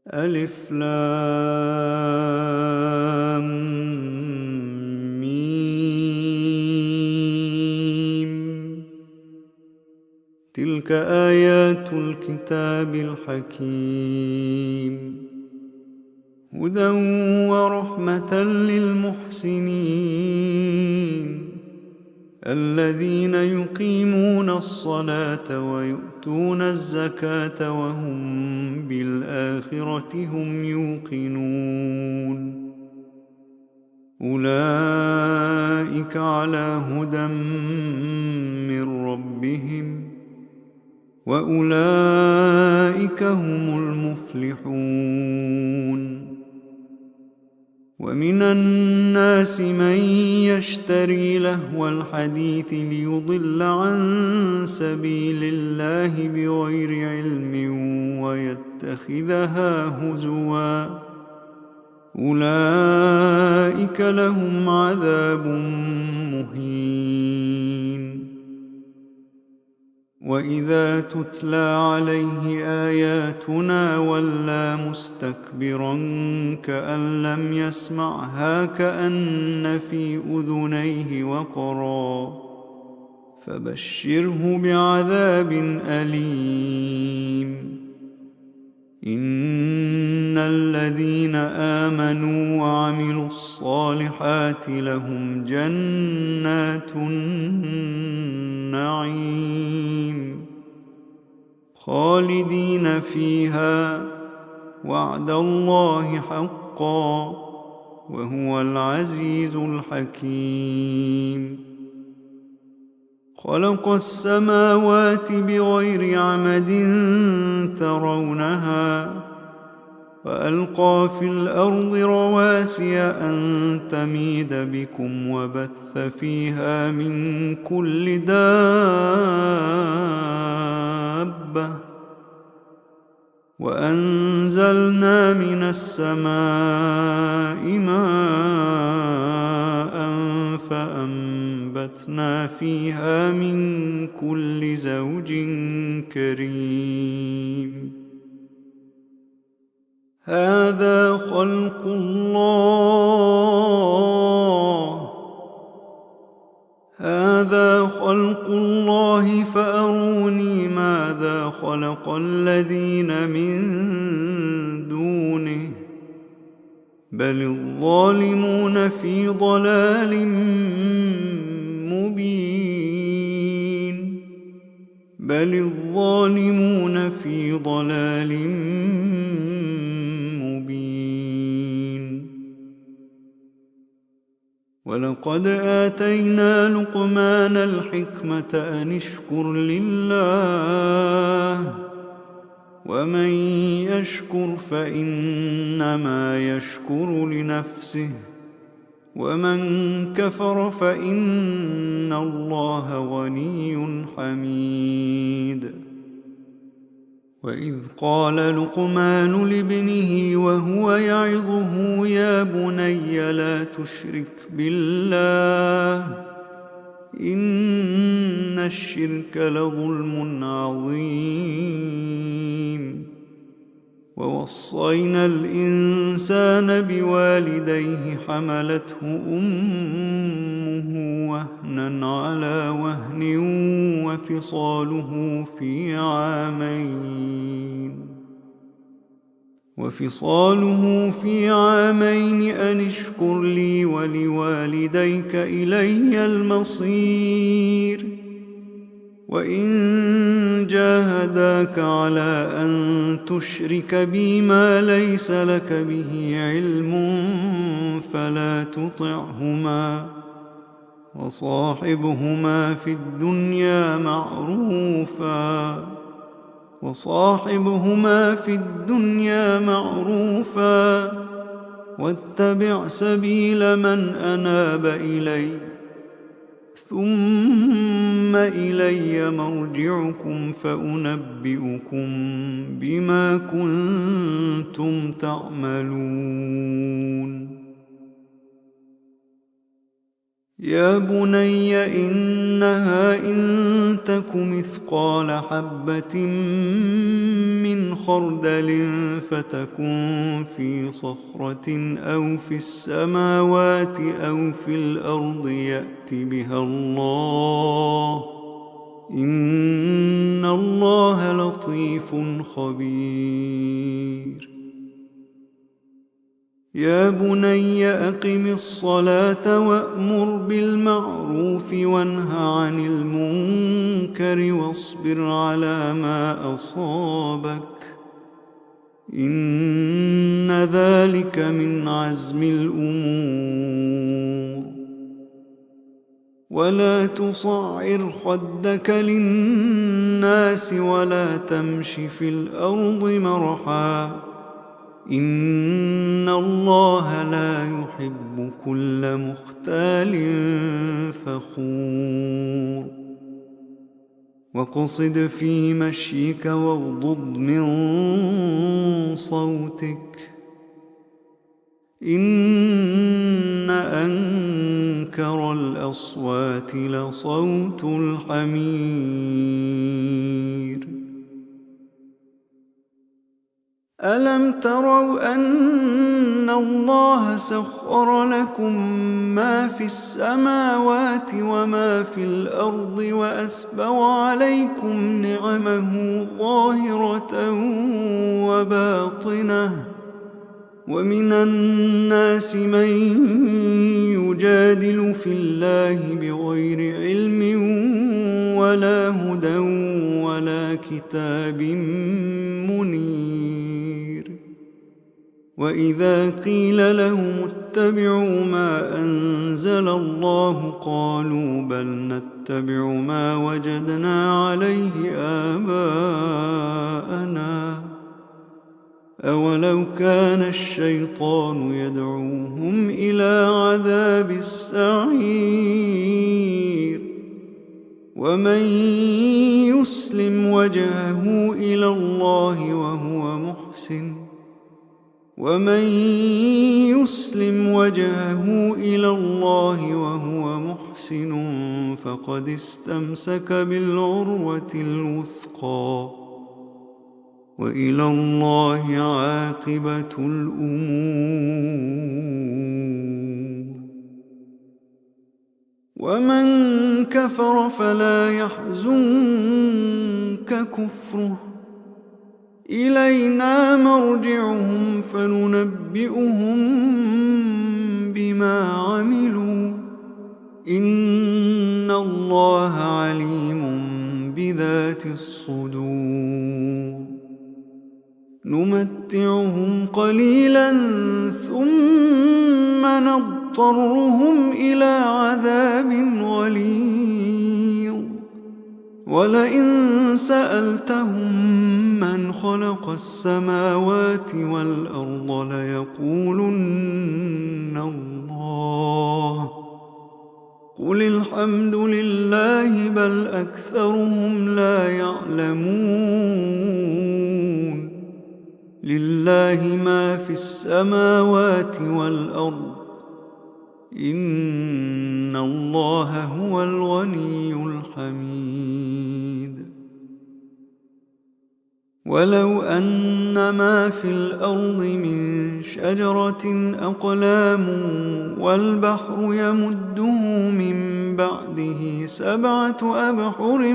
ألف لام ميم. تلك آيات الكتاب الحكيم، هدى ورحمة للمحسنين الذين يقيمون الصلاة ويؤتون الزكاة وهم بالآخرة هم يوقنون. أولئك على هدى من ربهم وأولئك هم المفلحون. ومن الناس من يشتري لهو الحديث ليضل عن سبيل الله بغير علم ويتخذها هزوا، أولئك لهم عذاب مهين. وإذا تتلى عليه آياتنا ولى مستكبرا كأن لم يسمعها كأن في أذنيه وقرا، فبشره بعذاب أليم. إن الذين آمنوا وعملوا الصالحات لهم جنات النعيم خالدين فيها، وعد الله حقا، وهو العزيز الحكيم. خلق السماوات بغير عمد ترونها، وألقى في الأرض رواسي أن تميد بكم وبث فيها من كل دابة، وأنزلنا من السماء ماء فأنبتنا فيها من كل زوج كريم. هذا خلق الله فأروني ماذا خلق الذين من دونه، بل الظالمون في ضلال مبين. ولقد آتينا لقمان الحكمة أن اشكر لله، ومن يشكر فإنما يشكر لنفسه، ومن كفر فإن الله غني حميد. وإذ قال لقمان لابنه وهو يعظه يا بني لا تشرك بالله إن الشرك لظلم عظيم. ووصينا الإنسان بوالديه حملته أمه وهنا على وهن وفصاله في عامين أن اشكر لي ولوالديك إلي المصير. وإن جاهداك على أن تشرك بي ما ليس لك به علم فلا تطعهما، وصاحبهما في الدنيا معروفا، واتبع سبيل من أناب إلي، ثم إلي مرجعكم فأنبئكم بما كنتم تعملون. يا بني إن إنها إن تك مثقال حبة من خردل فتكن في صخرة أو في السماوات أو في الأرض يأت بها الله إن الله لطيف خبير. يا بني أقم الصلاة وأمر بالمعروف وانه عن المنكر واصبر على ما أصابك إن ذلك من عزم الأمور. ولا تصعر خدك للناس ولا تمش في الأرض مرحا إن الله لا يحب كل مختال فخور. واقصد في مشيك واغضض من صوتك إن أنكر الأصوات لصوت الحمير. ألم تروا أن الله سخر لكم ما في السماوات وما في الأرض وأسبغ عليكم نعمه ظاهرة وباطنة ومن الناس من يجادل في الله بغير علم ولا هدى ولا كتاب منير. وإذا قيل لهم اتبعوا ما أنزل الله قالوا بل نتبع ما وجدنا عليه آباءنا أولو كان الشيطان يدعوهم إلى عذاب السعير. ومن يسلم وجهه إلى الله وهو محسن فقد استمسك بالعروة الوثقى وإلى الله عاقبة الأمور. ومن كفر فلا يحزنك كفره إلينا مرجعهم فننبئهم بما عملوا إن الله عليم بذات الصدور. نمتعهم قليلا ثم نضطرهم إلى عذاب غليظ ولئن سألتهم من خلق السماوات والأرض ليقولن الله قل الحمد لله بل أكثرهم لا يعلمون. لله ما في السماوات والأرض إن الله هو الغني الحميد. ولو أن ما في الأرض من شجرة أقلام والبحر يمده من بعده 7 أبحر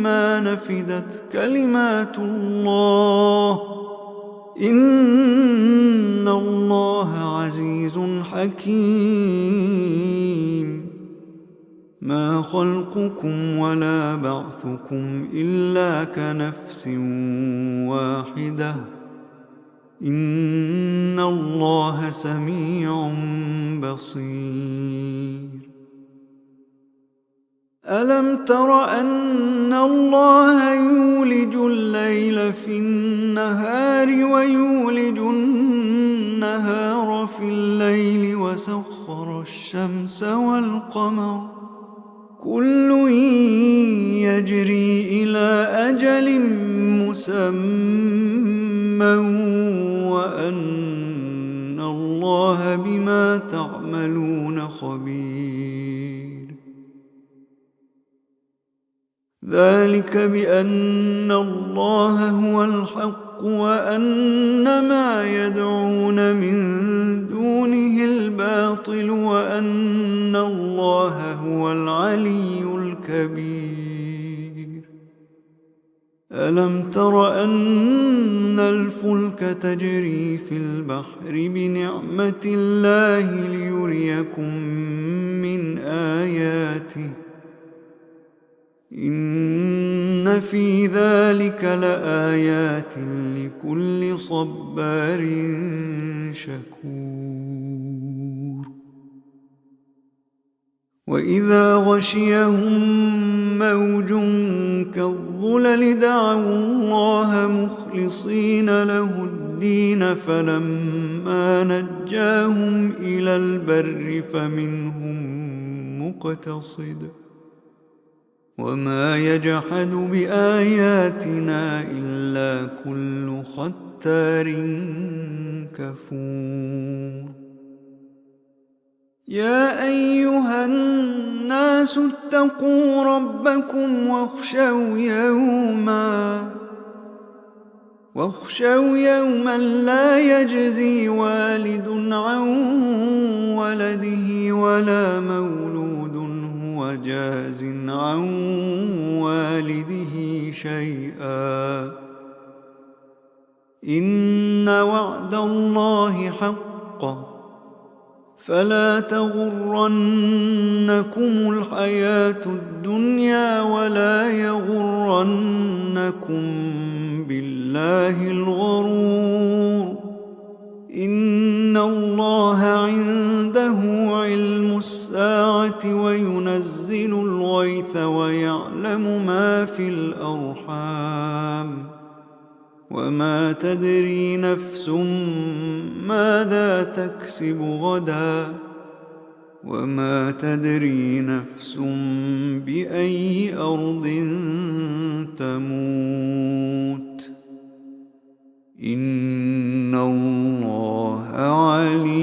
ما نفدت كلمات الله إن الله عزيز حكيم. ما خلقكم ولا بعثكم إلا كنفس واحدة إن الله سميع بصير. ألم تر أن الله يولج الليل في النهار ويولج النهار في الليل وسخر الشمس والقمر كل يجري إلى أجل مسمى وأن الله بما تعملون خبير. ذلك بأن الله هو الحق وأن ما يدعون من دونه الباطل وأن الله هو العلي الكبير. ألم تر أن الفلك تجري في البحر بنعمة الله ليريكم من آياته إن في ذلك لآيات لكل صبار شكور. وإذا غشيهم موج كالظلل دعوا الله مخلصين له الدين فلما نجاهم إلى البر فمنهم مقتصد وما يجحد بآياتنا إلا كل ختار كفور. يا أيها الناس اتقوا ربكم واخشوا يوما لا يجزي والد عن ولده ولا مولود هو جاز عن والده شيئا إن وعد الله حق فلا تغرنكم الحياة الدنيا ولا يغرنكم بالله الغرور. إن الله عنده علم الساعة وينزل الغيث ويعلم ما في الأرحام وما تدري نفس ماذا تكسب غدا وما تدري نفس بأي أرض تموت إن الله عليم